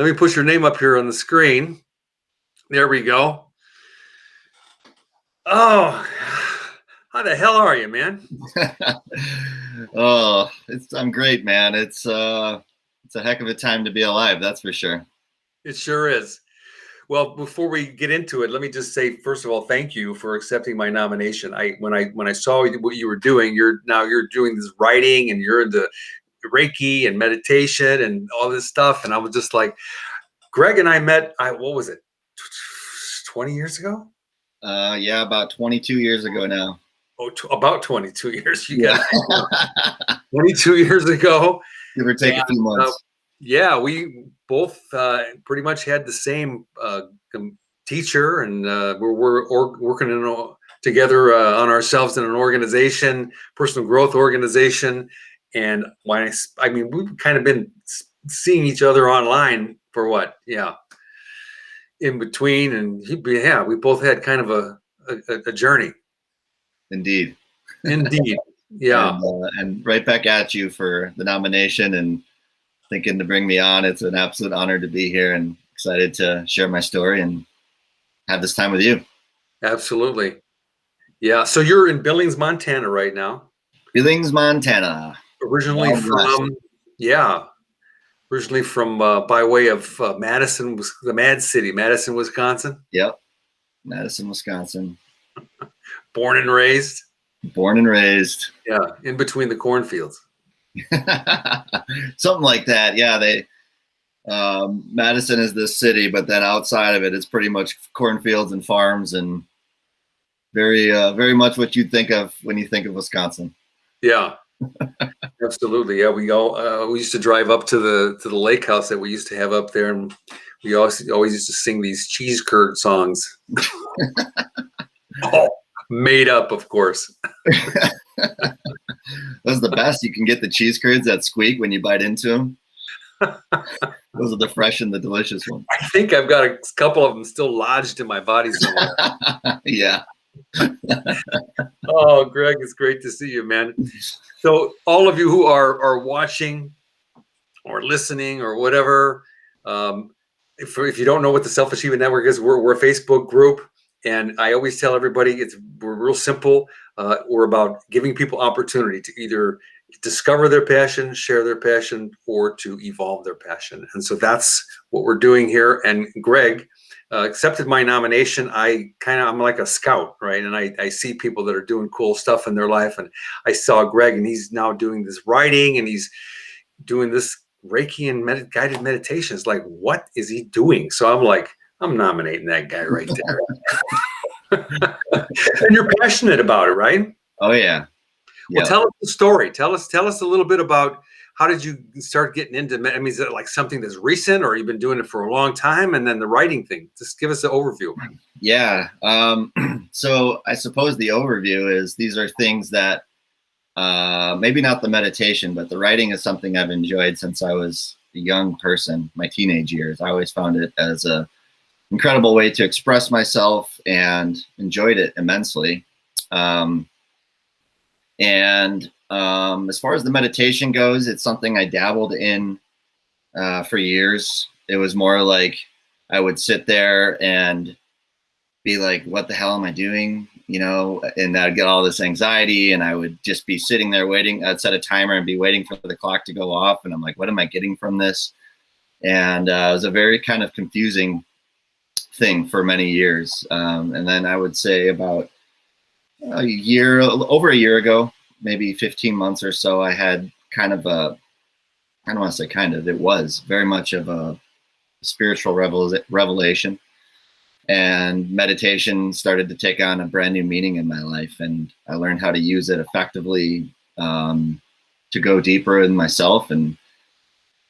Let me put your name up here on the screen. There we go. Oh, how the hell are you, man? I'm great, man. It's a heck of a time to be alive, that's for sure. It sure is. Well, before we get into it, let me just say, first of all, thank you for accepting my nomination. When I saw what you were doing, you're doing this writing and you're into Reiki and meditation and all this stuff. And I was just like, Greg and I met, what was it, 20 years ago? Yeah, about 22 years ago now. Oh, about 22 years. You got 22 years ago. Give or take a few months. Yeah, we both pretty much had the same teacher, and we're working together on ourselves in an organization, personal growth organization. And I mean, we've kind of been seeing each other online for what? Yeah, in between, and we both had kind of a journey. Indeed. Yeah. And right back at you for the nomination and thinking to bring me on. It's an absolute honor to be here and excited to share my story and have this time with you. Absolutely. Yeah. So you're in Billings, Montana right now. Billings, Montana. Originally from by way of Madison, the Mad City, Madison, Wisconsin. Yep. Madison, Wisconsin. Born and raised. Yeah. In between the cornfields. Something like that. Yeah. Madison is this city, but then outside of it, it's pretty much cornfields and farms and very much what you'd think of when you think of Wisconsin. Yeah. Absolutely. Yeah, we used to drive up to the lake house that we used to have up there, and we always used to sing these cheese curd songs. Oh, made up, of course. Those are the best. You can get the cheese curds that squeak when you bite into them. Those are the fresh and the delicious ones. I think I've got a couple of them still lodged in my body somewhere. Yeah. Oh, Greg, it's great to see you, man. So all of you who are watching or listening or whatever, if you don't know what the Self-Achievement Network is, we're a Facebook group. And I always tell everybody we're real simple. We're about giving people opportunity to either discover their passion, share their passion, or to evolve their passion. And so that's what we're doing here. And Greg accepted my nomination. I'm like a scout, right? And I see people that are doing cool stuff in their life. And I saw Greg, and he's now doing this writing, and he's doing this Reiki and guided meditation. It's like, what is he doing? So I'm like, I'm nominating that guy right there. And you're passionate about it, right? Oh yeah. Well, tell us the story. Tell us a little bit about how did you start getting into I mean, is it like something that's recent, or you've been doing it for a long time? And then the writing thing, just give us an overview. Yeah. So I suppose the overview is these are things that maybe not the meditation, but the writing is something I've enjoyed since I was a young person, my teenage years. I always found it as a incredible way to express myself and enjoyed it immensely. As far as the meditation goes, it's something I dabbled in for years. It was more like I would sit there and be like, what the hell am I doing? You know, and I'd get all this anxiety, and I would just be sitting there waiting. I'd set a timer and be waiting for the clock to go off. And I'm like, what am I getting from this? And it was a very kind of confusing thing for many years. And then I would say about over a year ago, maybe 15 months or so, I had kind of I don't want to say kind of, it was very much of a spiritual revelation, and meditation started to take on a brand new meaning in my life. And I learned how to use it effectively to go deeper in myself. And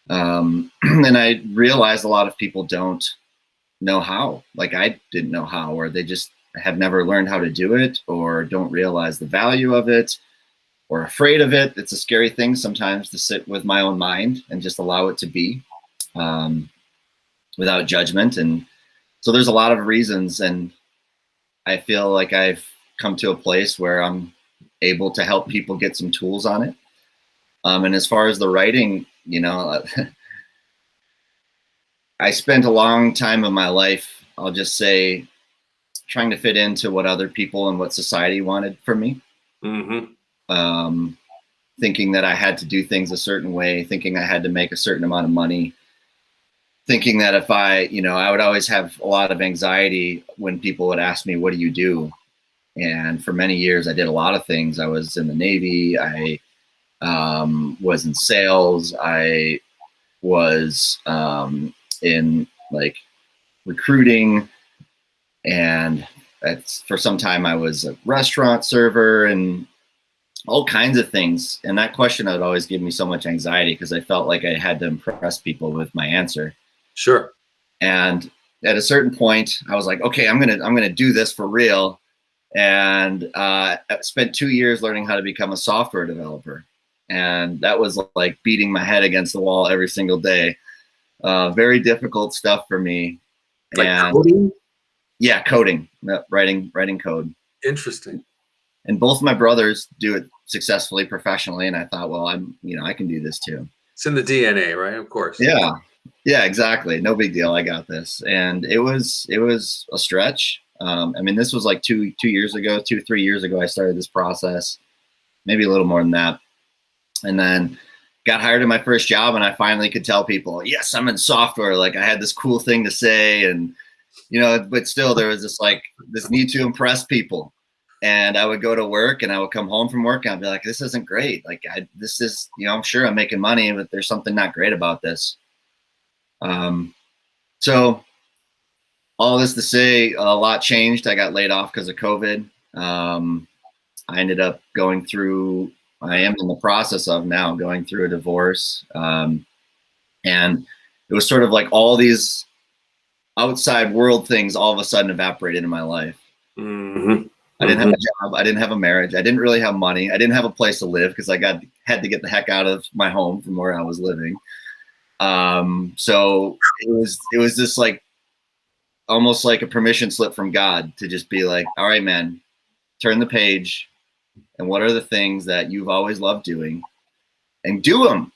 I realized a lot of people don't know how, like I didn't know how, or they just have never learned how to do it, or don't realize the value of it, or afraid of it. It's a scary thing sometimes to sit with my own mind and just allow it to be without judgment. And so there's a lot of reasons, and I feel like I've come to a place where I'm able to help people get some tools on it. And as far as the writing, you know, I spent a long time of my life, I'll just say, trying to fit into what other people and what society wanted from me. Thinking that I had to do things a certain way, thinking I had to make a certain amount of money, thinking that if I would always have a lot of anxiety when people would ask me, what do you do? And for many years, I did a lot of things. I was in the Navy. I was in sales. I was in like recruiting, and for some time I was a restaurant server and all kinds of things. And that question would always give me so much anxiety because I felt like I had to impress people with my answer. Sure. And at a certain point, I was like, okay, I'm gonna do this for real. And I spent 2 years learning how to become a software developer. And that was like beating my head against the wall every single day. Very difficult stuff for me. Like and coding? Yeah, coding, writing code. Interesting. And both my brothers do it successfully, professionally. And I thought, well, I can do this too. It's in the DNA, right? Of course. Yeah, exactly. No big deal. I got this. And it was a stretch. I mean, this was like 3 years ago, I started this process, maybe a little more than that. And then got hired in my first job, and I finally could tell people, yes, I'm in software. Like I had this cool thing to say, and, but still there was this need to impress people. And I would go to work and I would come home from work and I'd be like, this isn't great. Like this is, I'm sure I'm making money, but there's something not great about this. So all this to say, a lot changed. I got laid off because of COVID. I ended up I am in the process of now going through a divorce. And it was sort of like all these outside world things all of a sudden evaporated in my life. I didn't have a job. I didn't have a marriage. I didn't really have money. I didn't have a place to live because I had to get the heck out of my home from where I was living. So it was this like, almost like a permission slip from God to just be like, all right, man, turn the page. And what are the things that you've always loved doing, and do them.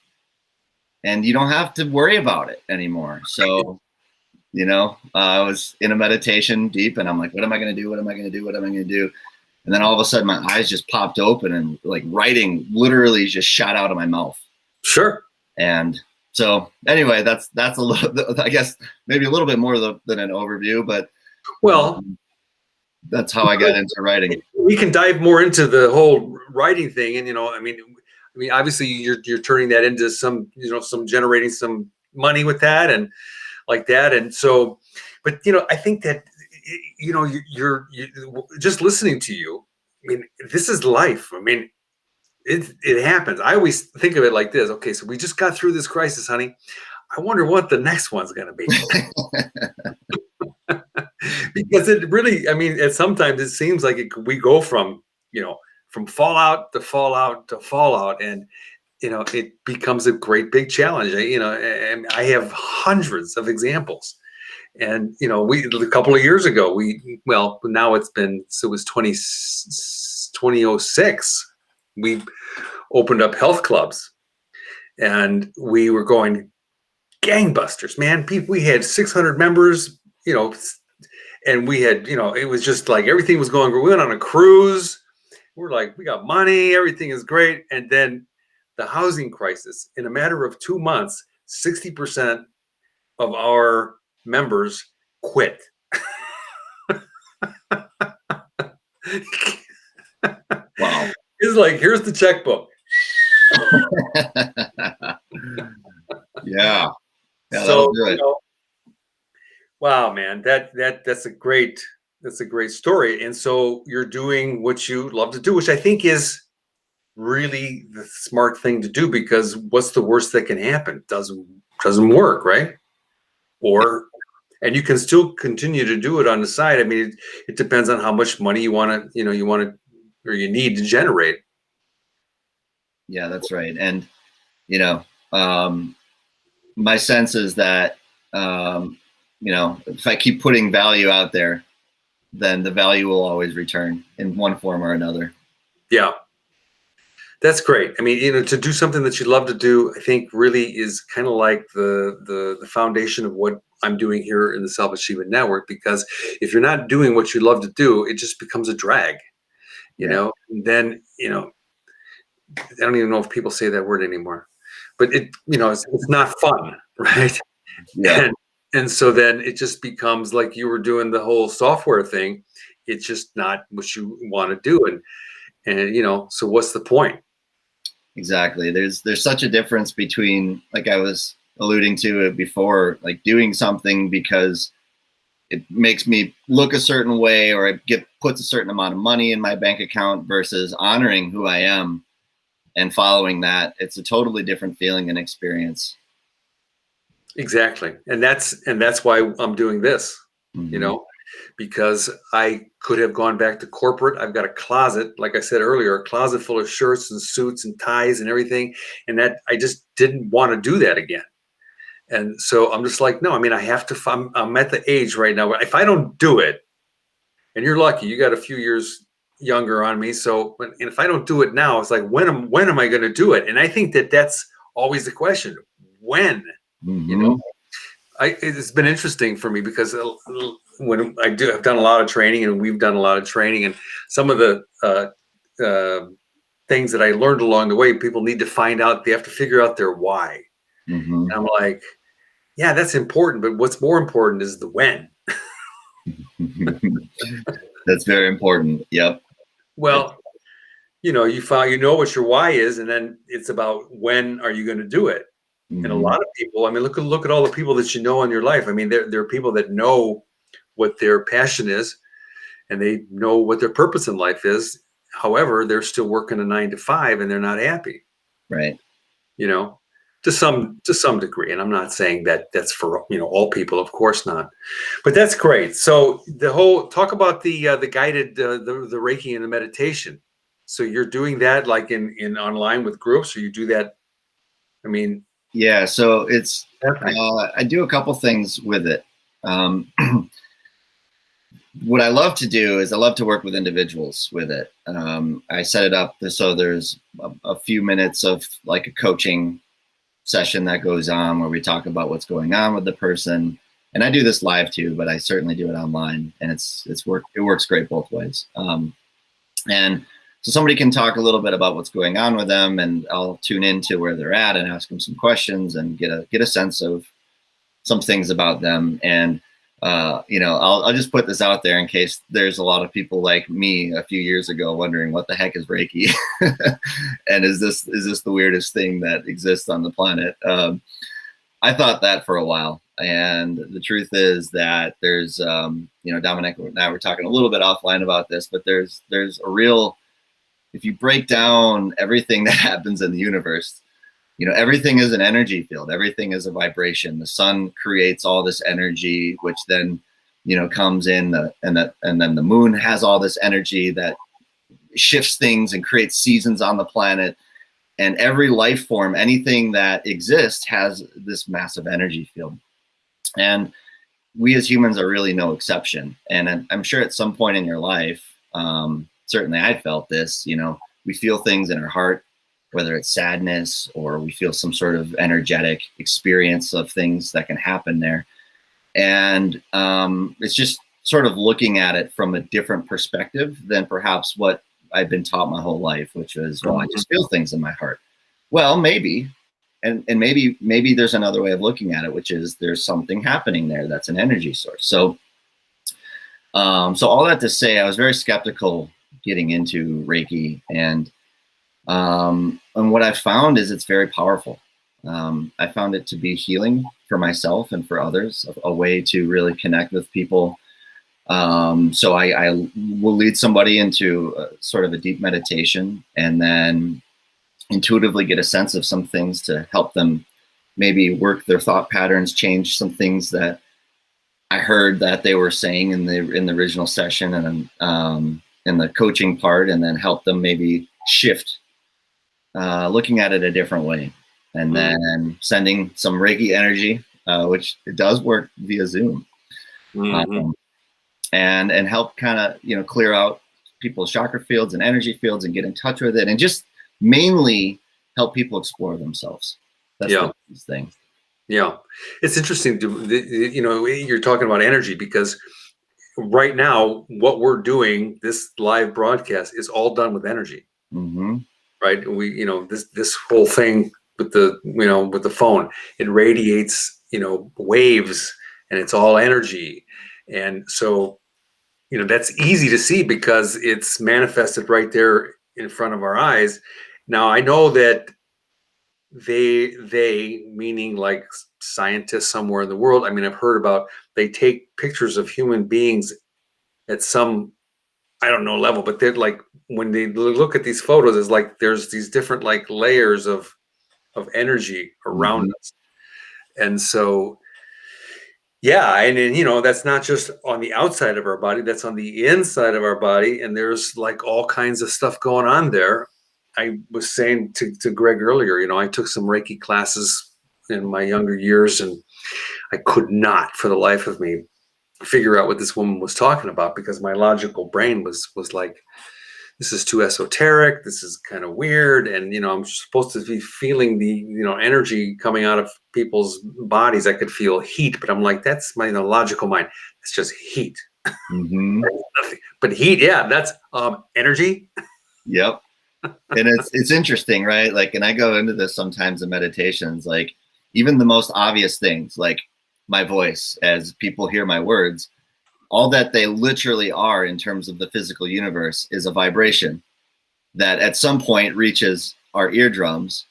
And you don't have to worry about it anymore. So, I was in a meditation deep and I'm like, what am I going to do? What am I going to do? What am I going to do? And then all of a sudden my eyes just popped open and like writing literally just shot out of my mouth. Sure. And so anyway, that's a little, I guess maybe a little bit more than an overview, but that's how I got into writing. We can dive more into the whole writing thing. And, I mean, obviously you're turning that into some generating some money with that and like that. And so, but, I think that, you're just listening to you. I mean, this is life. I mean, it happens. I always think of it like this. Okay, so we just got through this crisis, honey. I wonder what the next one's going to be. Because it really, I mean, sometimes it seems like we go from, from fallout to fallout to fallout, and, it becomes a great big challenge. And I have hundreds of examples. And, a couple of years ago, now it was 2006, we opened up health clubs, and we were going gangbusters, man. We had 600 members, and we had, it was just like everything was going. We went on a cruise. We're like, we got money. Everything is great. And then the housing crisis, in a matter of 2 months, 60% of our members quit. Wow. It's like, here's the checkbook. Yeah. So, wow, man, that's a great story. And so you're doing what you love to do, which I think is really the smart thing to do, because what's the worst that can happen? Doesn't work, right? And you can still continue to do it on the side. I mean, it depends on how much money you want to, or you need to generate. Yeah, that's right. And, my sense is that, if I keep putting value out there, then the value will always return in one form or another. Yeah. That's great. I mean, to do something that you love to do, I think really is kind of like the foundation of what I'm doing here in the Self Achievement Network. Because if you're not doing what you love to do, it just becomes a drag. Yeah. And then I don't even know if people say that word anymore, but it's not fun, right? Yeah. And so then it just becomes like you were doing the whole software thing. It's just not what you want to do, and so what's the point? Exactly. There's such a difference between, like I was alluding to it before, like doing something because it makes me look a certain way, or puts a certain amount of money in my bank account, versus honoring who I am and following that. It's a totally different feeling and experience. Exactly. And that's why I'm doing this, Mm-hmm. because I could have gone back to corporate. I've got a closet, like I said earlier, a closet full of shirts and suits and ties and everything. And that I just didn't want to do that again. And so I'm just like, no, I mean, I have to, I'm at the age right now where if I don't do it, and you're lucky, you got a few years younger on me. So, and if I don't do it now, it's like, when am I going to do it? And I think that's always the question. When, Mm-hmm. it's been interesting for me because when I've done a lot of training, and we've done a lot of training, and some of the things that I learned along the way, people need to find out, they have to figure out their why. Mm-hmm. And I'm like, yeah, that's important, but what's more important is the when. That's very important. Yep. Well, you know what your why is, and then it's about when are you going to do it. And a Mm-hmm. lot of people, I mean, look at all the people that you know in your life. I mean, there are people that know what their passion is, and they know what their purpose in life is. However, they're still working a 9 to 5, and they're not happy. Right. You know, to some degree. And I'm not saying that that's for all people, of course not. But that's great. So the whole talk about the guided the Reiki and the meditation. So you're doing that like in online with groups, or you do that? I mean, Yeah. So it's okay. I do a couple things with it. Um, what I love to do is I love to work with individuals with it. I set it up so there's a few minutes of like a coaching session that goes on where we talk about what's going on with the person. And I do this live too, but I certainly do it online, and it works great both ways. And so somebody can talk a little bit about what's going on with them, and I'll tune into where they're at and ask them some questions and get a sense of some things about them. And I'll just put this out there in case there's a lot of people like me a few years ago wondering what the heck is Reiki, and is this the weirdest thing that exists on the planet? I thought that for a while, and the truth is that there's Dominic and I were talking a little bit offline about this, but there's a real, if you break down everything that happens in the universe, everything is an energy field. Everything is a vibration. The sun creates all this energy, which then, comes in, and then the moon has all this energy that shifts things and creates seasons on the planet. And every life form, anything that exists, has this massive energy field. And we as humans are really no exception. And I'm sure at some point in your life, certainly I felt this, we feel things in our heart, whether it's sadness or we feel some sort of energetic experience of things that can happen there. And it's just sort of looking at it from a different perspective than perhaps what I've been taught my whole life, which was, well, I just feel things in my heart. Well, maybe, and maybe there's another way of looking at it, which is there's something happening there that's an energy source. So all that to say, I was very skeptical getting into Reiki, and what I found is it's very powerful. I found it to be healing for myself and for others, a way to really connect with people. So I will lead somebody into sort of a deep meditation, and then intuitively get a sense of some things to help them maybe work their thought patterns, change some things that I heard that they were saying in the original session, and in the coaching part, and then help them maybe shift, looking at it a different way, and then sending some Reiki energy, which it does work via Zoom, and help kind of clear out people's chakra fields and energy fields and get in touch with it, and just mainly help people explore themselves. That's Yeah. the biggest thing. Yeah. It's interesting you're talking about energy, because right now what we're doing, this live broadcast, is all done with energy. Mm-hmm. Right? This whole thing with the phone, it radiates, waves, and it's all energy. And so, that's easy to see because it's manifested right there in front of our eyes. Now, I know that they meaning like scientists somewhere in the world. I mean, I've heard about, they take pictures of human beings at some, I don't know, level, but they're like, when they look at these photos, it's like there's these different like layers of energy around Mm-hmm. us. And so, yeah, and then, that's not just on the outside of our body, that's on the inside of our body. And there's like all kinds of stuff going on there. I was saying to Greg earlier, I took some Reiki classes in my younger years, and I could not for the life of me figure out what this woman was talking about, because my logical brain was like, this is too esoteric, this is kind of weird, and I'm supposed to be feeling the energy coming out of people's bodies. I could feel heat, but I'm like, that's my logical mind, it's just heat. Mm-hmm. But heat, yeah, that's energy. Yep. And it's interesting, right? Like, and I go into this sometimes in meditations, like even the most obvious things, like my voice, as people hear my words, all that they literally are in terms of the physical universe is a vibration that at some point reaches our eardrums,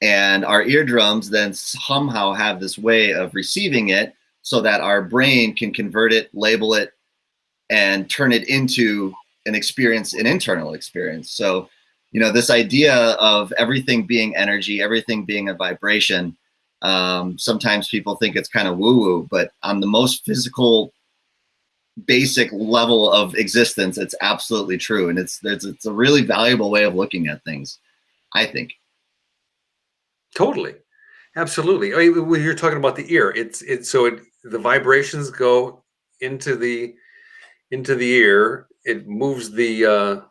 and our eardrums then somehow have this way of receiving it so that our brain can convert it, label it, and turn it into an experience, an internal experience. So, this idea of everything being energy, everything being a vibration, sometimes people think it's kind of woo-woo, but on the most physical, basic level of existence, it's absolutely true. And it's a really valuable way of looking at things, I think. Totally. Absolutely. When you're talking about the ear, the vibrations go into the ear, it moves the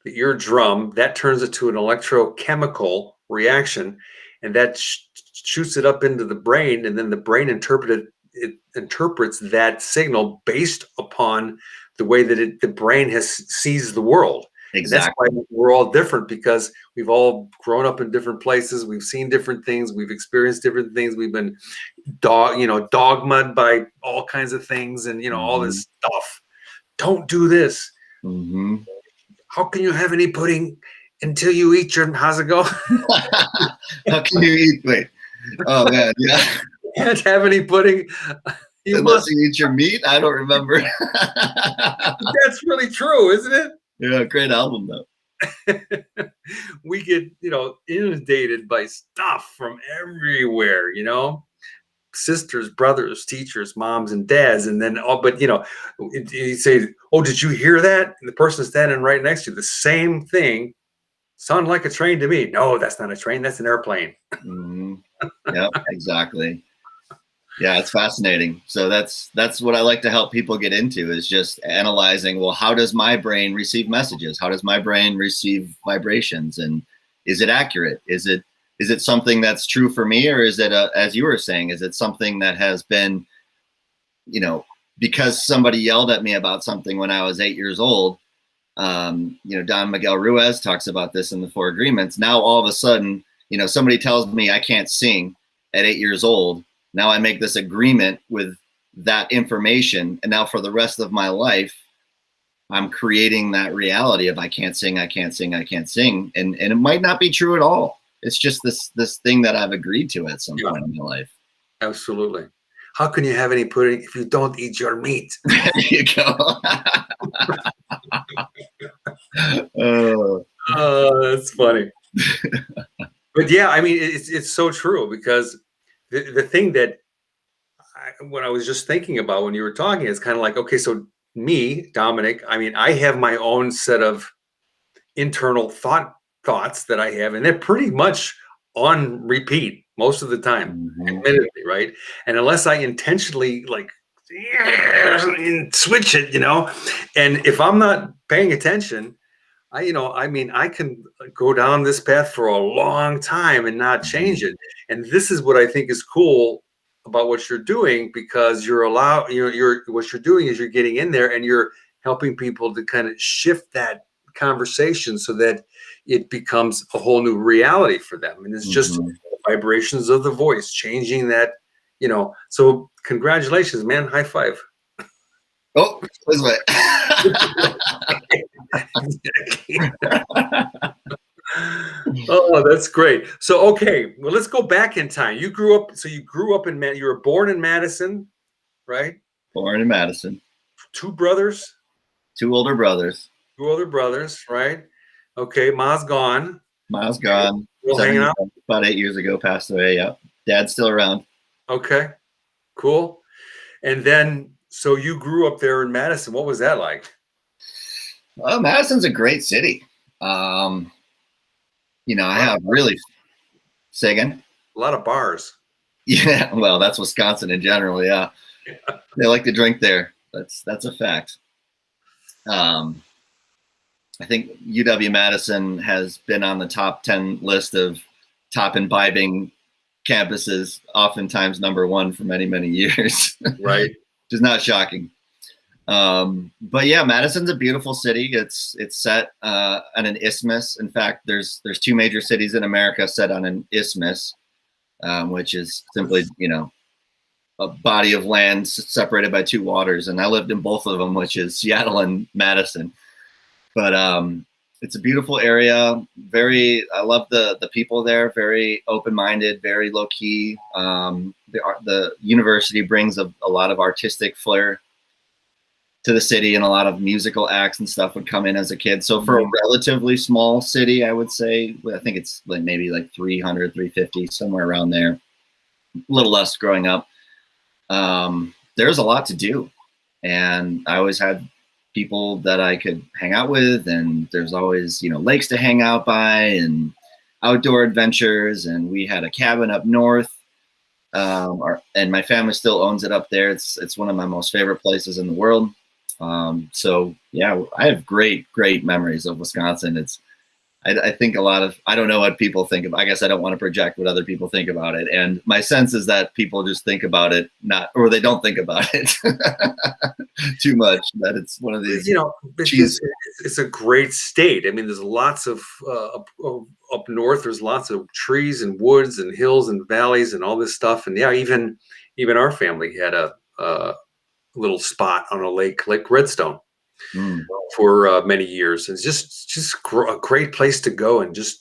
eardrum, that turns it to an electrochemical reaction, and that shoots it up into the brain, and then the brain interprets that signal based upon the way that the brain sees the world. Exactly. And that's why we're all different, because we've all grown up in different places, we've seen different things, we've experienced different things, we've been dogmaed by all kinds of things, and all this stuff. Don't do this. Mm-hmm. How can you have any pudding until you eat your, how's it go? How can you eat? Wait. Oh man, yeah. You can't have any pudding. Unless you eat your meat. I don't remember. That's really true, isn't it? Yeah, great album though. We get, inundated by stuff from everywhere, sisters, brothers, teachers, moms, and dads. And then, but you say, oh, did you hear that? And the person standing right next to you, the same thing sounded like a train to me. No, that's not a train. That's an airplane. Mm-hmm. Yep, exactly. Yeah, it's fascinating. So that's what I like to help people get into, is just analyzing, well, how does my brain receive messages? How does my brain receive vibrations? And is it accurate? Is it something that's true for me? Or is it, as you were saying, is it something that has been, because somebody yelled at me about something when I was 8 years old? Don Miguel Ruiz talks about this in the Four Agreements. Now, all of a sudden, somebody tells me I can't sing at 8 years old. Now I make this agreement with that information. And now for the rest of my life, I'm creating that reality of I can't sing, I can't sing, I can't sing. And it might not be true at all. It's just this thing that I've agreed to at some point in my life. Absolutely. How can you have any pudding if you don't eat your meat? There you go. That's funny. But yeah, I mean, it's so true, because the thing that when I was just thinking about when you were talking, it's kind of like, okay, so me, Dominic, I mean, I have my own set of internal thoughts that I have, and they're pretty much on repeat most of the time, admittedly, right? And unless I intentionally switch it, and if I'm not paying attention, I can go down this path for a long time and not change it. And this is what I think is cool about what you're doing, because what you're doing is you're getting in there and you're helping people to kind of shift that conversation so that it becomes a whole new reality for them. And it's just vibrations of the voice changing that, so congratulations, man. High five. Oh, this way. Oh, that's great. So, okay, well, let's go back in time. You grew up you were born in Madison, right? Born in Madison. Two brothers? Two older brothers. Two older brothers, right? Okay, Ma's gone. Ma's gone. Still hanging out? About 8 years ago, passed away. Yeah. Dad's still around. Okay, cool. And then, so you grew up there in Madison. What was that like? Well, Madison's a great city. I have really, say again? A lot of bars. Yeah, well, that's Wisconsin in general. Yeah. They like to drink there. That's a fact. I think UW-Madison has been on the top 10 list of top imbibing campuses, oftentimes number one for many, many years. Right. Which is not shocking. But yeah, Madison's a beautiful city. It's set on an isthmus. In fact, there's two major cities in America set on an isthmus, which is simply, a body of land separated by two waters. And I lived in both of them, which is Seattle and Madison. But it's a beautiful area. I love the people there. Very open-minded, very low-key. The university brings a lot of artistic flair to the city, and a lot of musical acts and stuff would come in as a kid. So for a relatively small city, I would say, I think it's maybe 300, 350, somewhere around there. A little less growing up. There's a lot to do. And I always had people that I could hang out with, and there's always, lakes to hang out by and outdoor adventures. And we had a cabin up north. And my family still owns it up there. It's one of my most favorite places in the world. So yeah, I have great memories of Wisconsin. I think I don't know what people think of. I guess I don't want to project what other people think about it. And my sense is that people just think about it, or they don't think about it too much, that it's one of these, it's a great state. I mean, there's lots of, up north, there's lots of trees and woods and hills and valleys and all this stuff. And yeah, even our family had a little spot on a lake, Lake Redstone, for many years. It's just a great place to go and just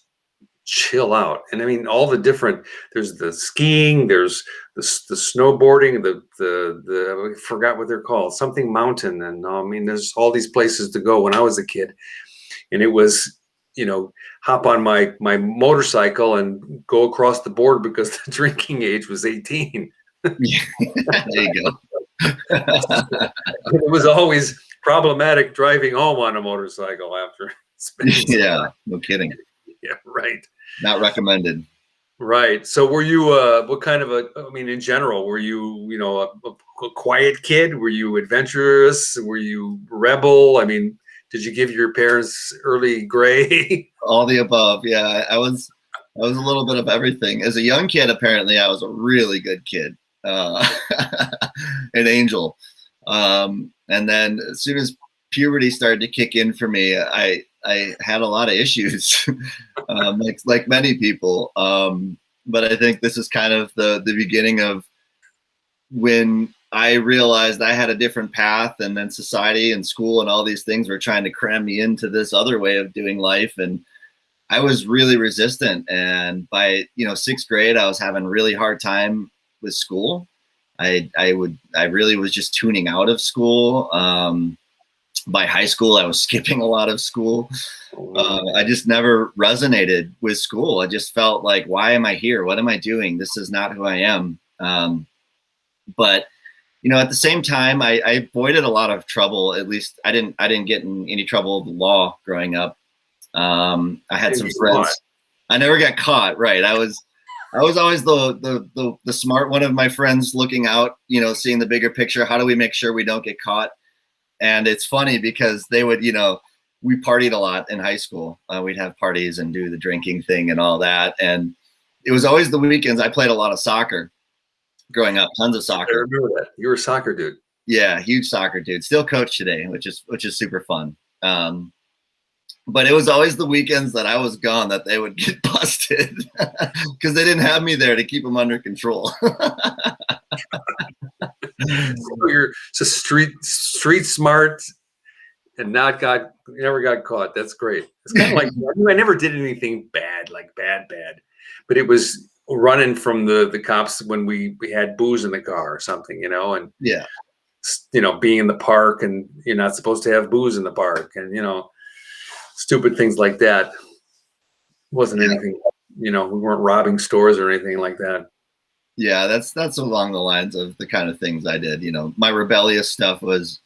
chill out. And I mean, all the different, there's the skiing, there's the snowboarding, I forgot what they're called, something mountain. And I mean, there's all these places to go when I was a kid. And it was, hop on my motorcycle and go across the border because the drinking age was 18. There you go. It was always problematic driving home on a motorcycle after spending no kidding. Yeah, right. Not recommended. Right. So were you what kind of in general, were you, a quiet kid? Were you adventurous? Were you rebel? I mean, did you give your parents early gray? All the above. Yeah, I was a little bit of everything. As a young kid, apparently I was a really good kid. An angel. And then as soon as puberty started to kick in for me, I had a lot of issues, like many people. But I think this is kind of the beginning of when I realized I had a different path, and then society and school and all these things were trying to cram me into this other way of doing life. And I was really resistant. And by, sixth grade, I was having a really hard time with school. I really was just tuning out of school. By high school, I was skipping a lot of school. I just never resonated with school. I just felt like, why am I here? What am I doing? This is not who I am. But at the same time, I avoided a lot of trouble. At least I didn't get in any trouble with the law growing up. I had some friends. I never got caught. Right. I was always the smart one of my friends, looking out, seeing the bigger picture. How do we make sure we don't get caught? And it's funny because they would, we partied a lot in high school. We'd have parties and do the drinking thing and all that. And it was always the weekends. I played a lot of soccer growing up, tons of I soccer. remember that. You were a soccer dude. Yeah, huge soccer dude. Still coach today, which is super fun. But it was always the weekends that I was gone that they would get busted because they didn't have me there to keep them under control. So you're so street smart and never got caught. That's great. It's kind of like I never did anything bad, like bad, but it was running from the cops when we had booze in the car or something, and Yeah. Being in the park and you're not supposed to have booze in the park and stupid things like that. Wasn't anything, we weren't robbing stores or anything like that. Yeah, that's along the lines of the kind of things I did. My rebellious stuff was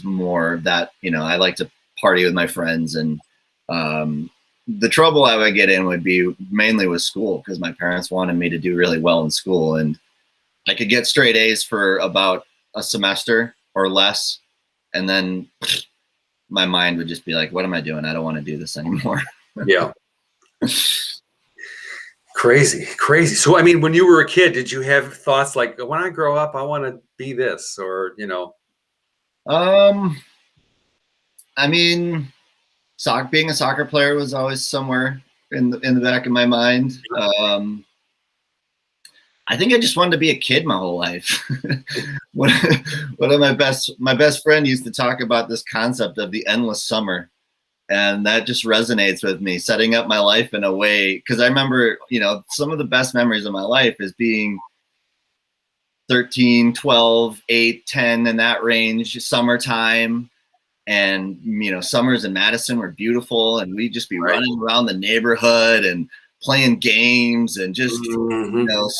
more that, I like to party with my friends, and the trouble I would get in would be mainly with school because my parents wanted me to do really well in school, and I could get straight A's for about a semester or less, and then my mind would just be like, what am I doing? I don't want to do this anymore. Yeah. Crazy. So, I mean, when you were a kid, did you have thoughts like, when I grow up, I want to be this, or, I mean, being a soccer player was always somewhere in the back of my mind. I think I just wanted to be a kid my whole life. One of my best friend used to talk about this concept of the endless summer. And that just resonates with me, setting up my life in a way, because I remember, some of the best memories of my life is being 13, 12, 8, 10 in that range, summertime. And, summers in Madison were beautiful, and we'd just be running around the neighborhood and playing games and just,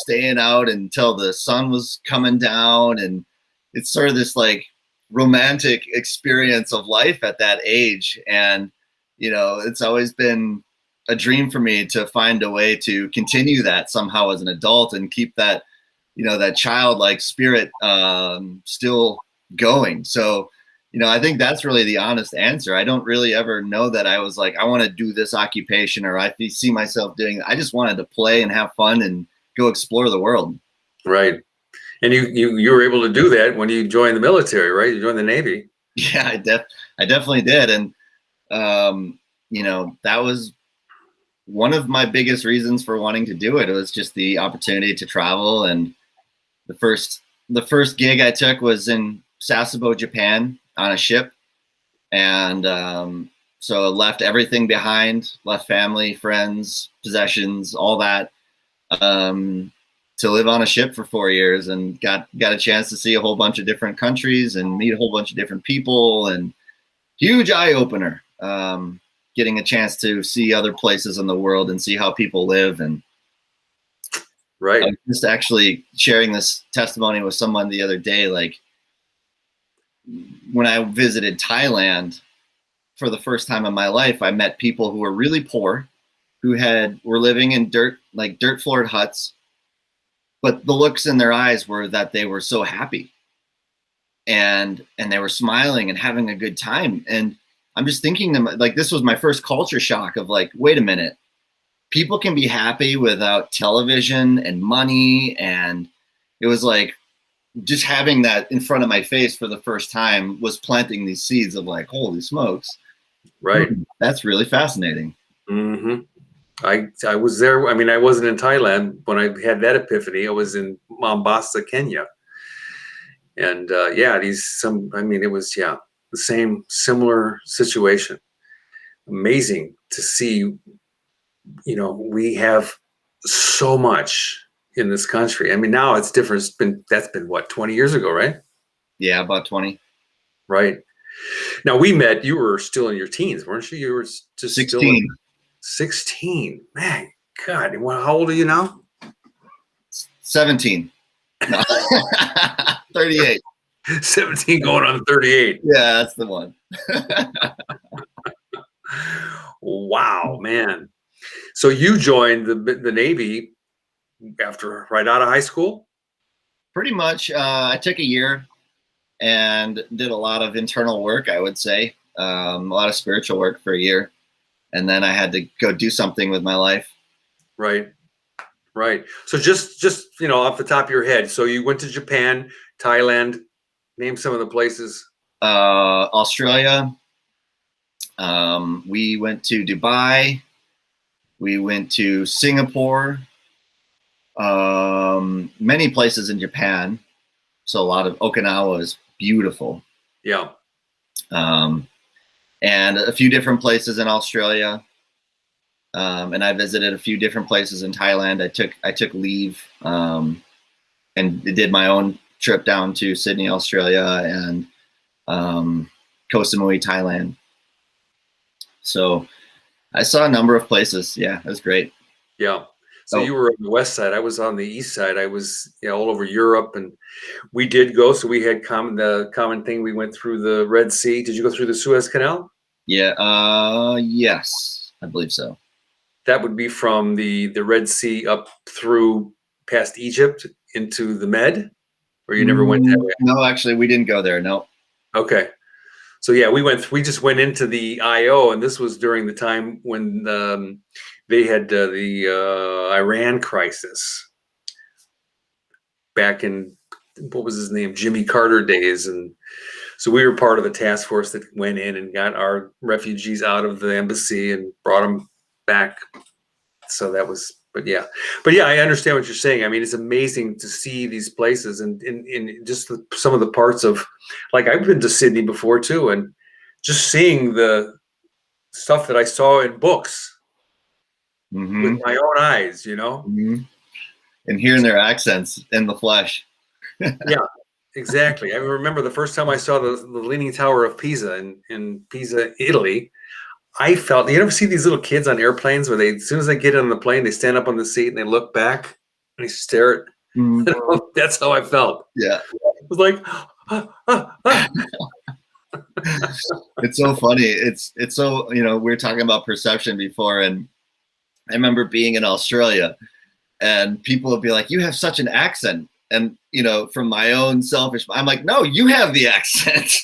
staying out until the sun was coming down. And it's sort of this like romantic experience of life at that age. And, it's always been a dream for me to find a way to continue that somehow as an adult and keep that, that childlike spirit still going. So, I think that's really the honest answer. I don't really ever know that I was like, I want to do this occupation or I see myself doing it. I just wanted to play and have fun and go explore the world. Right. And you were able to do that when you joined the military, right? You joined the Navy. Yeah, I definitely did. And, that was one of my biggest reasons for wanting to do it. It was just the opportunity to travel. And the first gig I took was in Sasebo, Japan on a ship. And so I left everything behind, left family, friends, possessions, all that, to live on a ship for 4 years, and got a chance to see a whole bunch of different countries and meet a whole bunch of different people, and huge eye opener, getting a chance to see other places in the world and see how people live. And right. I'm just actually sharing this testimony with someone the other day, like when I visited Thailand for the first time in my life, I met people who were really poor, who were living in dirt floored huts, but the looks in their eyes were that they were so happy and they were smiling and having a good time. And I'm just thinking them like, this was my first culture shock of like, wait a minute, people can be happy without television and money. And it was like, just having that in front of my face for the first time was planting these seeds of like, holy smokes. Right. That's really fascinating. Mm-hmm. I was there. I mean, I wasn't in Thailand when I had that epiphany. I was in Mombasa, Kenya. And it was, the same similar situation. Amazing to see, we have so much in this country. I mean, now it's different. That's been what, 20 years ago, right? Yeah, about 20. Right. Now we met, you were still in your teens, weren't you? You were just 16. Still 16. Man, God, how old are you now? 17. No. 38. 17 going on 38. Yeah, that's the one. Wow, man. So you joined the Navy right out of high school? Pretty much. I took a year and did a lot of internal work, I would say. a lot of spiritual work for a year, and then I had to go do something with my life. Right. Right. So just off the top of your head, so you went to Japan, Thailand, name some of the places. Australia. We went to Dubai. We went to Singapore. Many places in Japan. So a lot of Okinawa is beautiful. Yeah. And a few different places in Australia. And I visited a few different places in Thailand. I took leave and did my own trip down to Sydney, Australia, and Koh Samui, Thailand. So I saw a number of places. Yeah, it was great. Yeah. So you were on the west side. I was on the east side. I was all over Europe, and we did go. So we had the common thing. We went through the Red Sea. Did you go through the Suez Canal? Yeah. Yes, I believe so. That would be from the Red Sea up through past Egypt into the Med, or you never went that way? No, actually, we didn't go there. No. Okay. So yeah, we just went into the IO, and this was during the time when they had the Iran crisis back in, what was his name, Jimmy Carter days. And so we were part of the task force that went in and got our refugees out of the embassy and brought them back. So that was, but yeah, I understand what you're saying. I mean, it's amazing to see these places and in just some of the parts of, like, I've been to Sydney before too, and just seeing the stuff that I saw in books with my own eyes, and hearing their accents in the flesh. Yeah, exactly. I remember the first time I saw the Leaning Tower of Pisa in Pisa, Italy. I felt, you ever see these little kids on airplanes where as soon as they get on the plane, they stand up on the seat and they look back and they stare at, that's how I felt. Yeah. It was like, It's so funny. It's so, we were talking about perception before, and I remember being in Australia and people would be like, you have such an accent. And, from my own selfish, I'm like, no, you have the accent,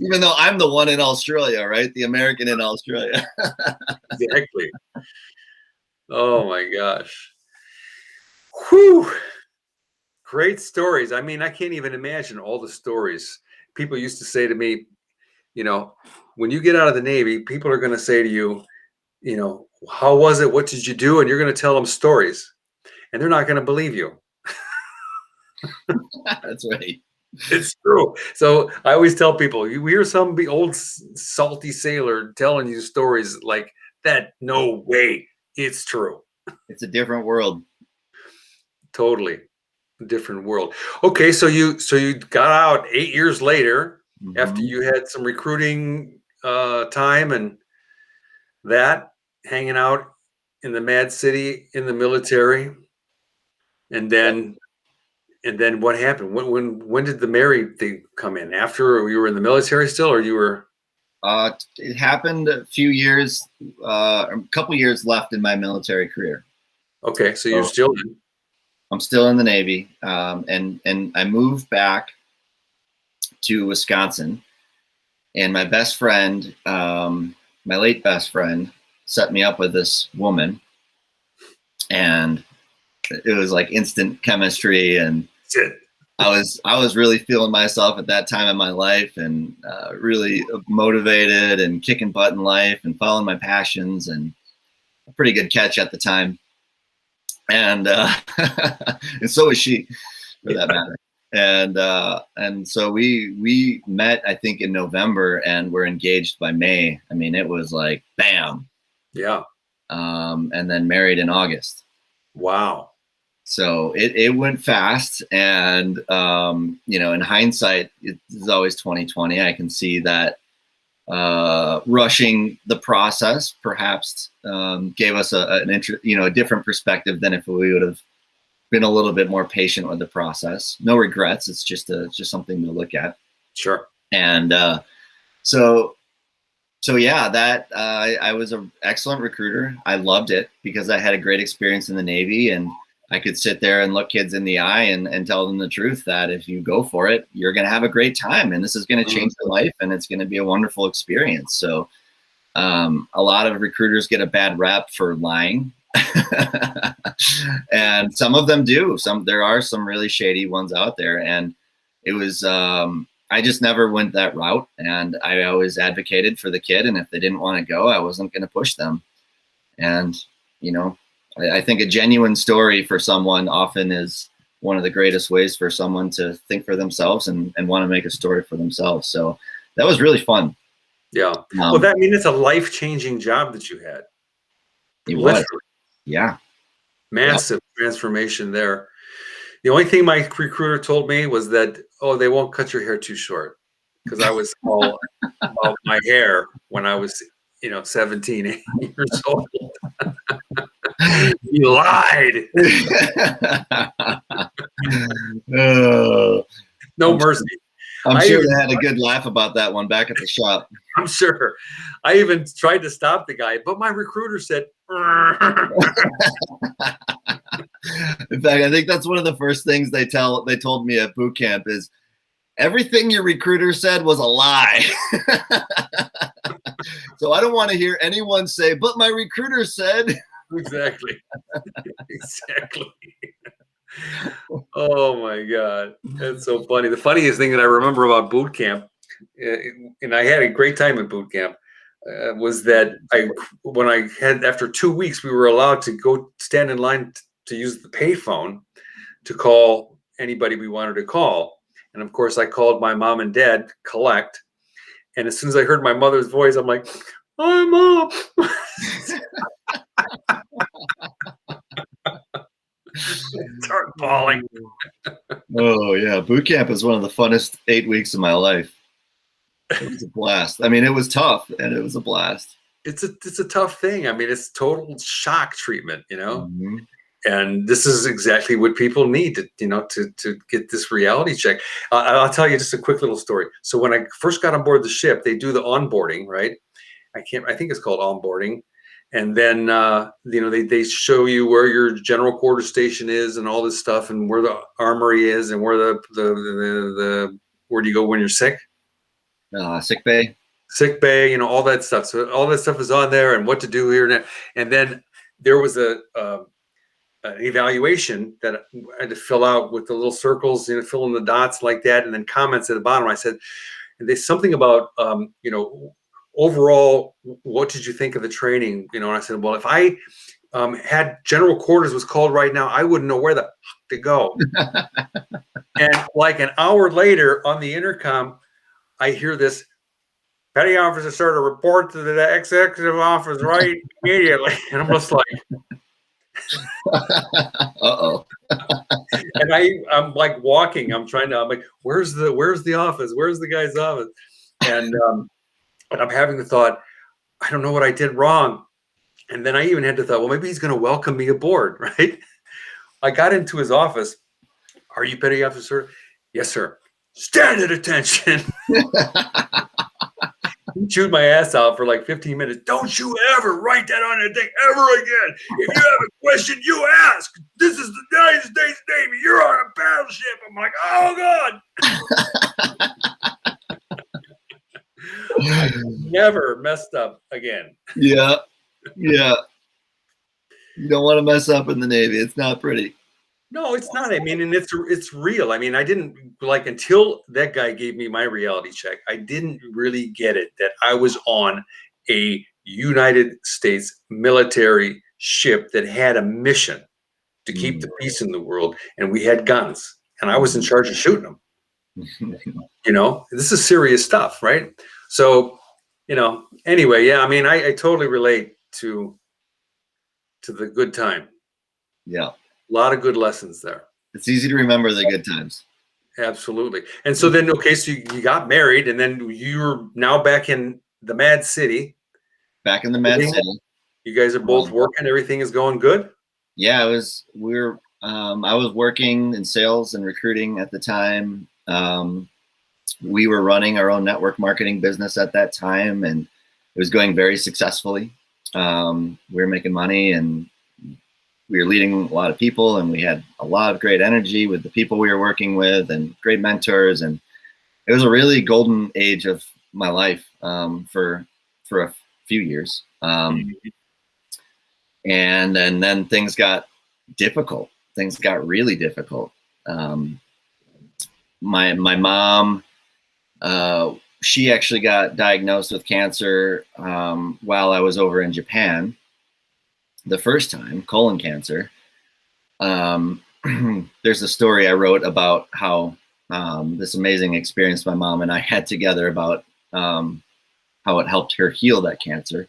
even though I'm the one in Australia, right? The American in Australia. Exactly. Oh my gosh. Whew. Great stories. I mean, I can't even imagine all the stories. People used to say to me, when you get out of the Navy, people are going to say to you, how was it? What did you do? And you're going to tell them stories, and they're not going to believe you. That's right. It's true. So I always tell people, you hear some old salty sailor telling you stories like that. No way. It's true. It's a different world. Totally different world. Okay. So you got out 8 years later after you had some recruiting time and that, hanging out in the Mad City in the military. And then what happened? When did the married thing come in? After you were in the military still, or you were? It happened a few years, a couple years left in my military career. Okay, so you're still in. I'm still in the Navy, and I moved back to Wisconsin, and my best friend, my late best friend, set me up with this woman, and it was like instant chemistry, and I was really feeling myself at that time in my life, and really motivated and kicking butt in life and following my passions, and a pretty good catch at the time. And and so was she, for that matter. And so we met, I think, in November, and were engaged by May. I mean, it was like bam. Yeah. And then married in August. Wow. So it went fast, and in hindsight, it's always 2020. I can see that rushing the process perhaps gave us a different perspective than if we would have been a little bit more patient with the process. No regrets. It's just something to look at. Sure. And so yeah, that I was an excellent recruiter. I loved it because I had a great experience in the Navy, and I could sit there and look kids in the eye and tell them the truth that if you go for it, you're going to have a great time, and this is going to change your life, and it's going to be a wonderful experience. So a lot of recruiters get a bad rap for lying. And some of them do. There are some really shady ones out there. And it was, I just never went that route. And I always advocated for the kid. And if they didn't want to go, I wasn't going to push them. And, you know, I think a genuine story for someone often is one of the greatest ways for someone to think for themselves and want to make a story for themselves. So that was really fun. Yeah. Well, that means it's a life-changing job that you had. It was. Yeah. Massive transformation there. The only thing my recruiter told me was that, oh, they won't cut your hair too short, because I was all about my hair when I was, 17, 18 years old. He lied. No mercy. I'm sure they had a good laugh about that one back at the shop. I'm sure. I even tried to stop the guy, but my recruiter said, in fact, I think that's one of the first things they told me at boot camp is everything your recruiter said was a lie. So I don't want to hear anyone say, but my recruiter said. Exactly. Exactly. Oh my God. That's so funny. The funniest thing that I remember about boot camp, and I had a great time at boot camp, was that after 2 weeks, we were allowed to go stand in line to use the payphone to call anybody we wanted to call. And of course, I called my mom and dad, collect. And as soon as I heard my mother's voice, I'm like, "Hi, Mom." Start bawling. Oh yeah, boot camp is one of the funnest 8 weeks of my life. It was a blast. I mean, it was tough, and it was a blast. It's a tough thing. I mean, it's total shock treatment, Mm-hmm. And this is exactly what people need to get this reality check. I'll tell you just a quick little story. So when I first got on board the ship, they do the onboarding, right? I think it's called onboarding. And then, they show you where your general quarter station is and all this stuff, and where the armory is, and where where do you go when you're sick? Sick bay. Sick bay, all that stuff. So all that stuff is on there, and what to do here and there. And then there was an evaluation that I had to fill out with the little circles, fill in the dots like that, and then comments at the bottom. I said, and there's something about, overall, what did you think of the training? And I said, well, if I had general quarters was called right now, I wouldn't know where the to go. And like an hour later on the intercom, I hear this: petty officer, sir, to report to the executive office right immediately. And I'm just like, uh-oh. And I'm like walking. I'm like, where's the office? Where's the guy's office? And I'm having the thought, I don't know what I did wrong. And then I even had the thought, well, maybe he's going to welcome me aboard, right? I got into his office. Are you petty officer? Yes, sir. Stand at attention. He chewed my ass out for like 15 minutes. Don't you ever write that on a thing ever again. If you have a question, you ask. This is the United States Navy. You're on a battleship. I'm like, oh, God. I never messed up again. Yeah. You don't want to mess up in the Navy. It's not pretty. No, it's not. I mean, and it's real. I mean, I didn't until that guy gave me my reality check, I didn't really get it that I was on a United States military ship that had a mission to keep the peace in the world, and we had guns, and I was in charge of shooting them. This is serious stuff, right? So, anyway, yeah, I mean, I totally relate to the good time. Yeah. A lot of good lessons there. It's easy to remember the good times. Absolutely. And so then, okay, so you got married, and then you're now back in the Mad City. Back in the Mad City. You guys are both working. Everything is going good. Yeah, I was working in sales and recruiting at the time. We were running our own network marketing business at that time, and it was going very successful. We were making money, and we were leading a lot of people, and we had a lot of great energy with the people we were working with, and great mentors. And it was a really golden age of my life for a few years. And then things got difficult. Things got really difficult. My mom, she actually got diagnosed with cancer while I was over in Japan the first time, colon cancer. There's a story I wrote about how this amazing experience my mom and I had together about how it helped her heal that cancer.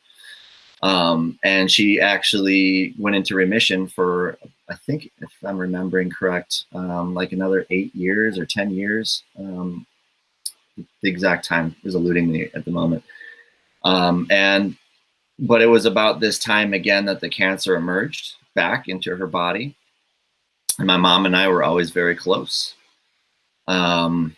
And she actually went into remission for, I think, if I'm remembering correct, like another 8 years or 10 years. The exact time is eluding me at the moment. But it was about this time again that the cancer emerged back into her body. And my mom and I were always very close. And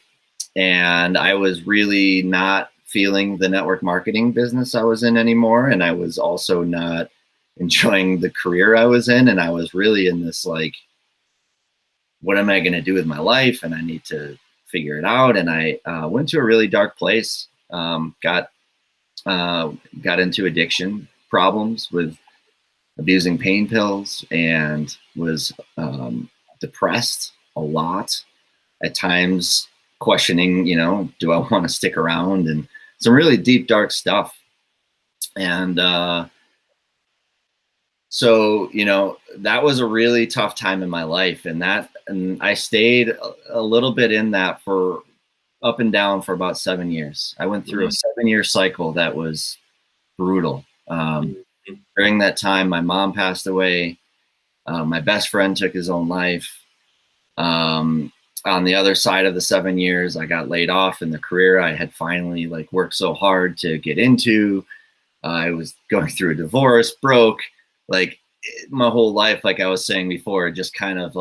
I was really not feeling the network marketing business I was in anymore. And I was also not enjoying the career I was in. And I was really in this, like, what am I going to do with my life? And I need to figure it out. And I went to a really dark place, got into addiction problems with abusing pain pills, and was depressed a lot, at times questioning, do I want to stick around, and some really deep, dark stuff. And so, that was a really tough time in my life. And I stayed a little bit in that for up and down for about 7 years. I went through a 7-year cycle that was brutal. During that time, my mom passed away. My best friend took his own life. On the other side of the 7 years, I got laid off in the career I had finally worked so hard to get into. I was going through a divorce, broke, my whole life, like I was saying before, just kind of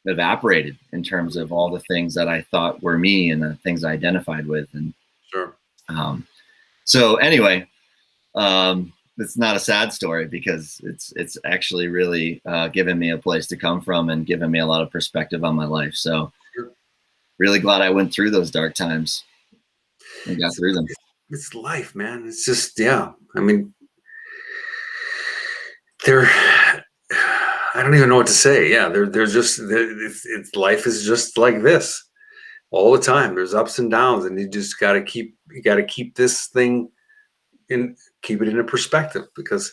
evaporated in terms of all the things that I thought were me and the things I identified with. And sure. So anyway, it's not a sad story, because it's actually really given me a place to come from and given me a lot of perspective on my life. So really glad I went through those dark times and got through them. It's life, man. It's just, yeah. I mean, I don't even know what to say. Yeah, they're just, it's life is just like this all the time. There's ups and downs, and you just got to keep this thing keep it in a perspective, because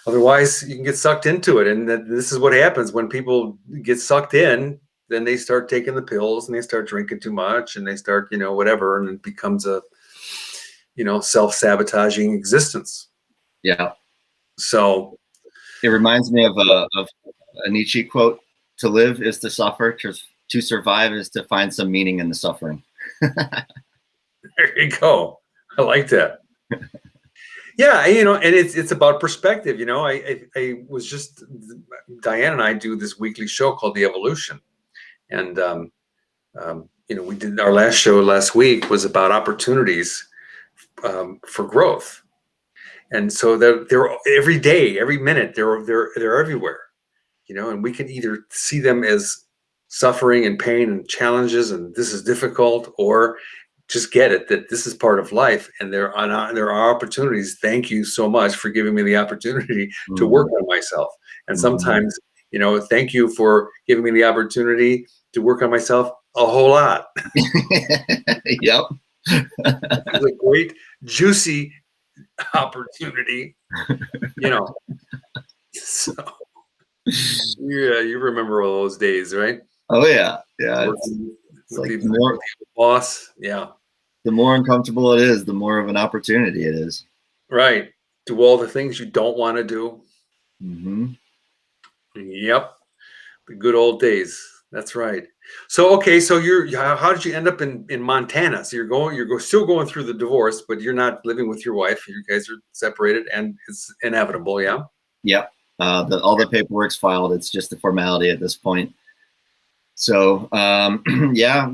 otherwise you can get sucked into it. And this is what happens when people get sucked in. Then they start taking the pills, and they start drinking too much, and they start, whatever, and it becomes a, self-sabotaging existence. Yeah. So it reminds me of a Nietzsche quote: "To live is to suffer. To survive is to find some meaning in the suffering." There you go. I like that. Yeah, and it's about perspective. I was just, Diane and I do this weekly show called The Evolution, and we did our last show last week was about opportunities for growth, and so they're every day, every minute, they're everywhere, and we can either see them as suffering and pain and challenges, and this is difficult, or just get it that this is part of life, and there are opportunities. Thank you so much for giving me the opportunity to work on myself. And sometimes, thank you for giving me the opportunity to work on myself a whole lot. Yep. It's a great, juicy opportunity, So, yeah, you remember all those days, right? Oh yeah, yeah. It's like the more boss, yeah. The more uncomfortable it is, the more of an opportunity it is. Right. Do all the things you don't want to do. Mm-hmm. Yep. The good old days. That's right. So, okay. So how did you end up in Montana? So you're still going through the divorce, but you're not living with your wife. You guys are separated, and it's inevitable. Yeah. Yep. All the paperwork's filed. It's just a formality at this point. So, yeah,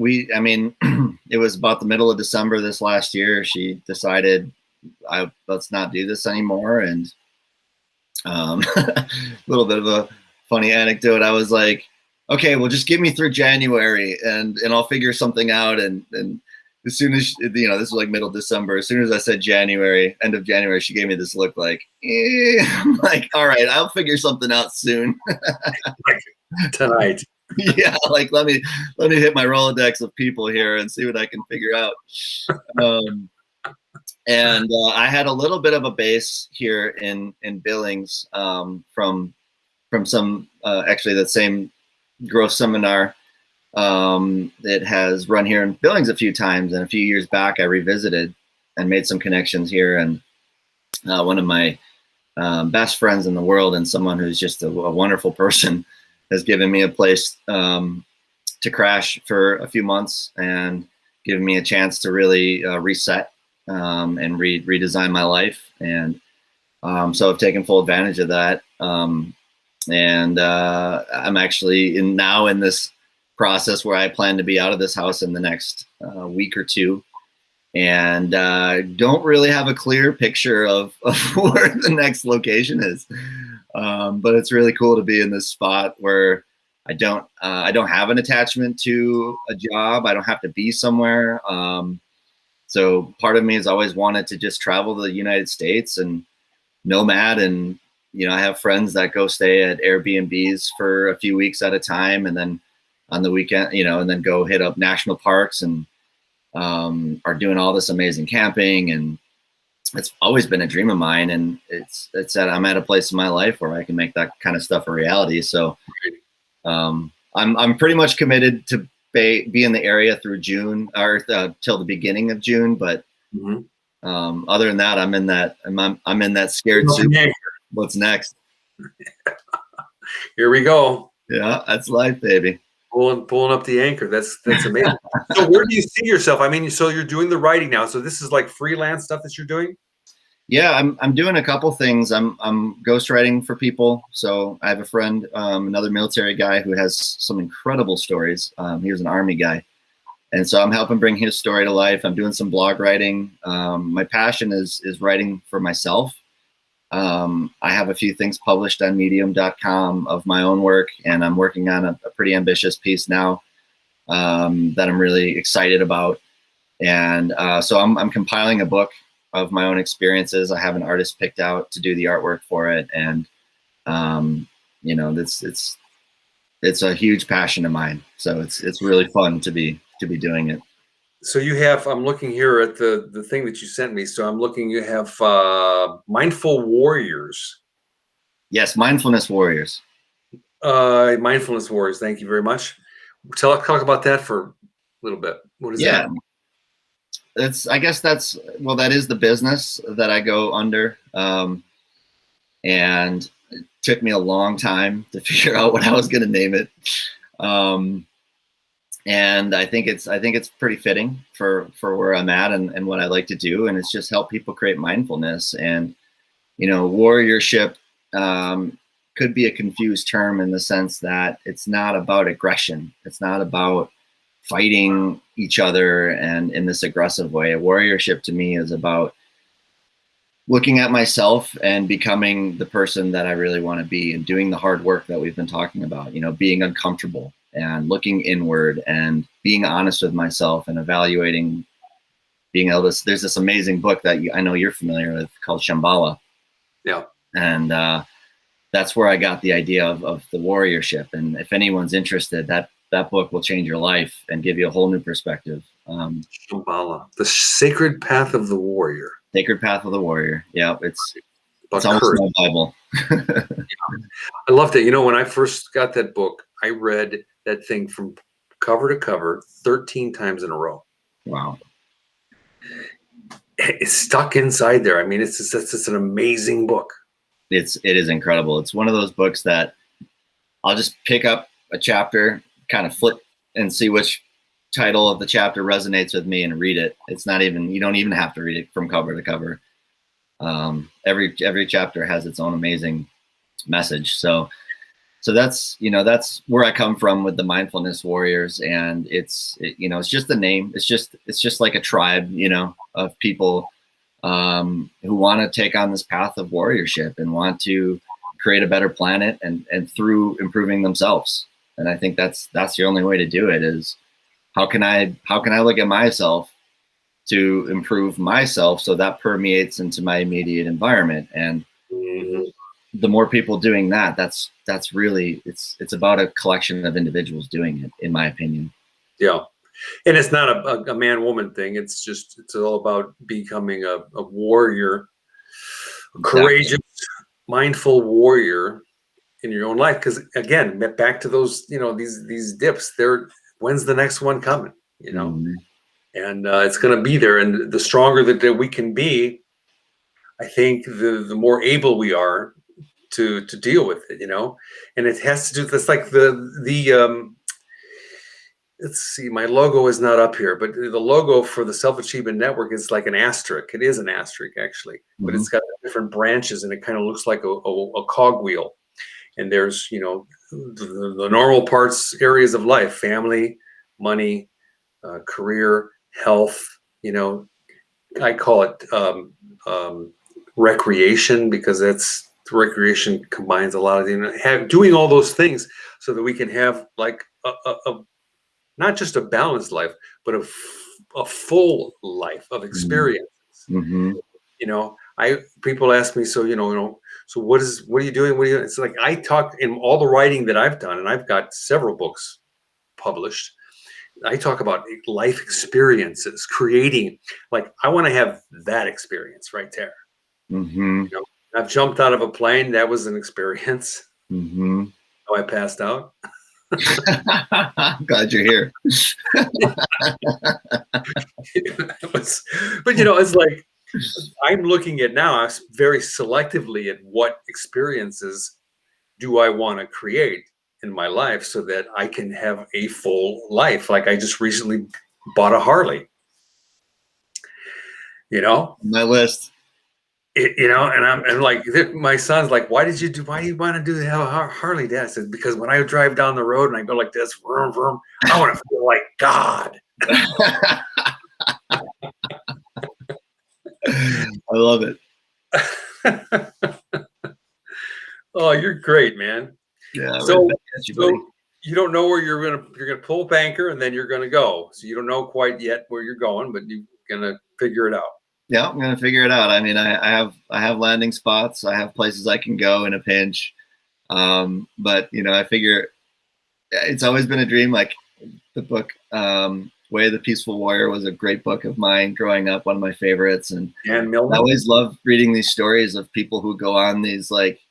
it was about the middle of December this last year. She decided, let's not do this anymore. And A little bit of a funny anecdote. I was like, okay, well, just get me through January and I'll figure something out. And as soon as, this was like middle December, as soon as I said January, end of January, she gave me this look like, I'm like, all right, I'll figure something out soon. Tonight. Yeah, like let me hit my Rolodex of people here and see what I can figure out. And I had a little bit of a base here in Billings from some actually that same growth seminar that has run here in Billings a few times. And a few years back, I revisited and made some connections here. And one of my best friends in the world and someone who's just a wonderful person has given me a place to crash for a few months and given me a chance to really reset and redesign my life. And so I've taken full advantage of that. And I'm actually now in this process where I plan to be out of this house in the next week or two, and don't really have a clear picture of where the next location is. But it's really cool to be in this spot where I don't have an attachment to a job. I don't have to be somewhere. So part of me has always wanted to just travel to the United States and nomad. And, I have friends that go stay at Airbnbs for a few weeks at a time. And then on the weekend, and then go hit up national parks and are doing all this amazing camping. And it's always been a dream of mine. And it's that I'm at a place in my life where I can make that kind of stuff a reality. So I'm pretty much committed to be in the area through June or till the beginning of June. But other than that, I'm in that scared soup. What's next? Here we go. Yeah, that's life, baby. Pulling up the anchor. That's amazing. So where do you see yourself? I mean, so you're doing the writing now. So this is like freelance stuff that you're doing? Yeah, I'm doing a couple things. I'm ghostwriting for people. So I have a friend, another military guy who has some incredible stories. He was an Army guy. And so I'm helping bring his story to life. I'm doing some blog writing. My passion is writing for myself. I have a few things published on medium.com of my own work, and I'm working on a pretty ambitious piece now that I'm really excited about. And so I'm compiling a book of my own experiences. I have an artist picked out to do the artwork for it. And, it's a huge passion of mine. So it's really fun to be doing it. So you have, I'm looking here at the thing that you sent me. So I'm looking, you have Mindful Warriors. Yes, Mindfulness Warriors. Mindfulness Warriors. Thank you very much. Talk about that for a little bit. What is that? That is the business that I go under. And it took me a long time to figure out what I was going to name it. And I think it's pretty fitting for where I'm at and what I like to do. And it's just help people create mindfulness. And, warriorship could be a confused term in the sense that it's not about aggression. It's not about fighting each other and in this aggressive way. Warriorship to me is about looking at myself and becoming the person that I really want to be and doing the hard work that we've been talking about, being uncomfortable and looking inward and being honest with myself and evaluating, being able to, there's this amazing book that I know you're familiar with called Shambhala. Yeah. And that's where I got the idea of the warriorship. And if anyone's interested, that book will change your life and give you a whole new perspective. Shambhala, the sacred path of the warrior. Sacred path of the warrior. Yeah. It's almost my Bible. I loved it. When I first got that book, I read that thing from cover to cover 13 times in a row. Wow. It's stuck inside there. I mean, it's just an amazing book. It is incredible. It's one of those books that I'll just pick up a chapter, kind of flip and see which title of the chapter resonates with me and read it. You don't even have to read it from cover to cover. Every chapter has its own amazing message. So that's where I come from with the Mindfulness Warriors. And it's just the name. It's just like a tribe, of people who want to take on this path of warriorship and want to create a better planet and through improving themselves. And I think that's the only way to do it is how can I look at myself to improve myself so that permeates into my immediate environment. And the more people doing that, that's really, it's about a collection of individuals doing it, in my opinion. Yeah. And it's not a man-woman thing. It's all about becoming a warrior, a courageous, mindful warrior in your own life. Because again, back to those, these dips, when's the next one coming, and it's going to be there. And the stronger that we can be, I think the more able we are to deal with it, and it has to do, that's like the let's see, my logo is not up here, but the logo for the Self-Achievement Network is like an asterisk. It is an asterisk actually, but it's got different branches and it kind of looks like a cogwheel. And there's, the normal parts, areas of life, family, money, career, health, I call it recreation, because recreation combines a lot of doing all those things so that we can have like a not just a balanced life, but a full life of experiences. People ask me, so what are you doing? It's like, I talk in all the writing that I've done, and I've got several books published. I talk about life experiences, creating, like, I want to have that experience right there. I've jumped out of a plane. That was an experience. I passed out. I'm glad you're here. But it's like, I'm looking at now very selectively at what experiences do I want to create in my life so that I can have a full life. Like, I just recently bought a Harley, my list. And like, my son's like, why do you want to do the Harley, Dad? I said, because when I drive down the road and I go like this, vroom, vroom, I want to feel like God. I love it. Oh, you're great, man. Yeah. So you don't know where you're gonna pull banker, and then you're gonna go. So you don't know quite yet where you're going, but you're gonna figure it out. Yeah, I'm gonna figure it out. I mean, I have landing spots. I have places I can go in a pinch. But I figure it's always been a dream. Like the book Way of the Peaceful Warrior was a great book of mine growing up, one of my favorites. And I always love reading these stories of people who go on these like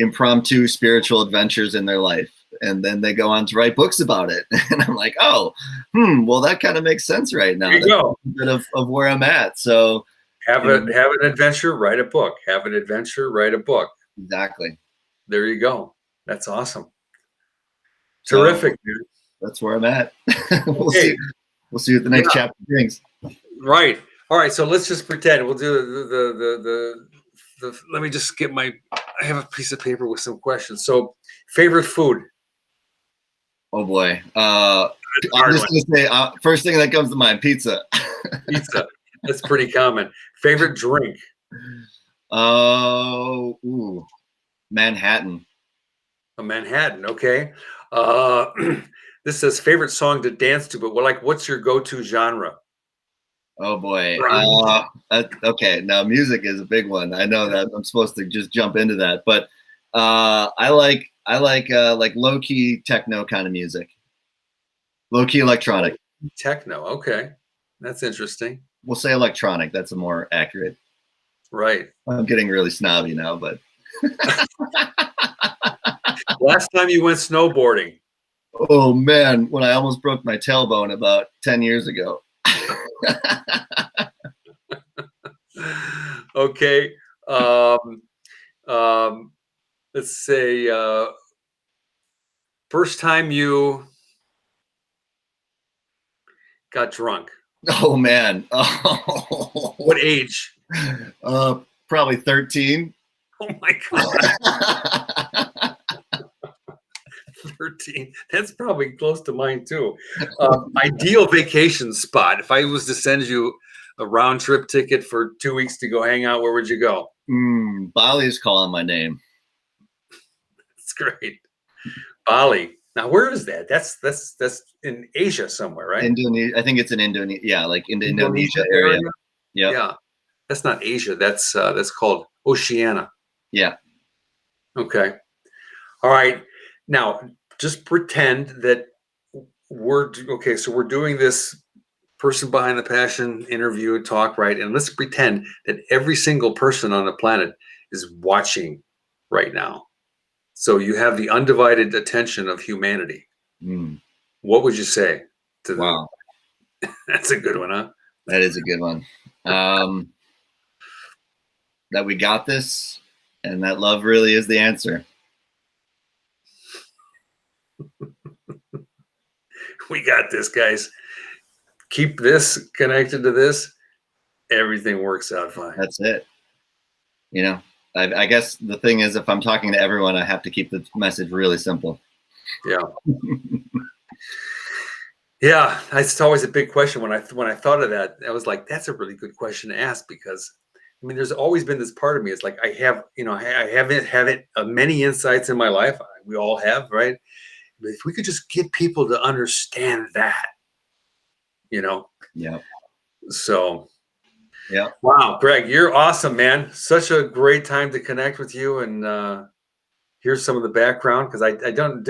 impromptu spiritual adventures in their life, and then they go on to write books about it. And I'm like, oh, well, that kind of makes sense right now. That's a bit of where I'm at. So have an adventure, write a book. Have an adventure, write a book. Exactly. There you go. That's awesome. Terrific, dude. That's where I'm at. We'll see what the next chapter brings. Right. All right. So let's just pretend we'll do the let me just get I have a piece of paper with some questions. So, favorite food? Oh boy. I'm just going to say, first thing that comes to mind, pizza. Pizza. That's pretty common. Favorite drink? Manhattan. A Manhattan. Okay. This says favorite song to dance to, but what's your go-to genre? Oh boy. Okay. Now music is a big one. I know that I'm supposed to just jump into that, but I like low-key techno kind of music. Low-key electronic. Techno. Okay. That's interesting. We'll say electronic. That's a more accurate. Right. I'm getting really snobby now, but last time you went snowboarding? Oh man, when I almost broke my tailbone about 10 years ago. Okay. Let's say first time you got drunk. Oh man. Oh. What age? Probably 13. Oh my God. 13. That's probably close to mine too. Ideal vacation spot. If I was to send you a round trip ticket for 2 weeks to go hang out, where would you go? Bali's calling my name. It's great. Bali. Now, where is that? That's in Asia somewhere, right? Indonesia. I think it's in Indonesia. Yeah, like in the Indonesia Indonesia area. area? Yep. Yeah. That's not Asia. That's called Oceania. Yeah. Okay. All right. Now, just pretend that we're okay. So we're doing this person behind the passion interview and talk, right? And let's pretend that every single person on the planet is watching right now. So you have the undivided attention of humanity. What would you say to them? Wow. That's a good one, huh? That is a good one. That we got this, and that love really is the answer. We got this, guys. Keep this connected to this. Everything works out fine. That's it. You know, I guess the thing is, if I'm talking to everyone, I have to keep the message really simple. Yeah. Yeah, it's always a big question. When I thought of that, I was like, that's a really good question to ask, because I mean, there's always been this part of me. It's like I have, I haven't many insights in my life. We all have, right? But if we could just get people to understand that, Yeah. So, yeah. Wow, Greg, you're awesome, man. Such a great time to connect with you and hear some of the background, because I didn't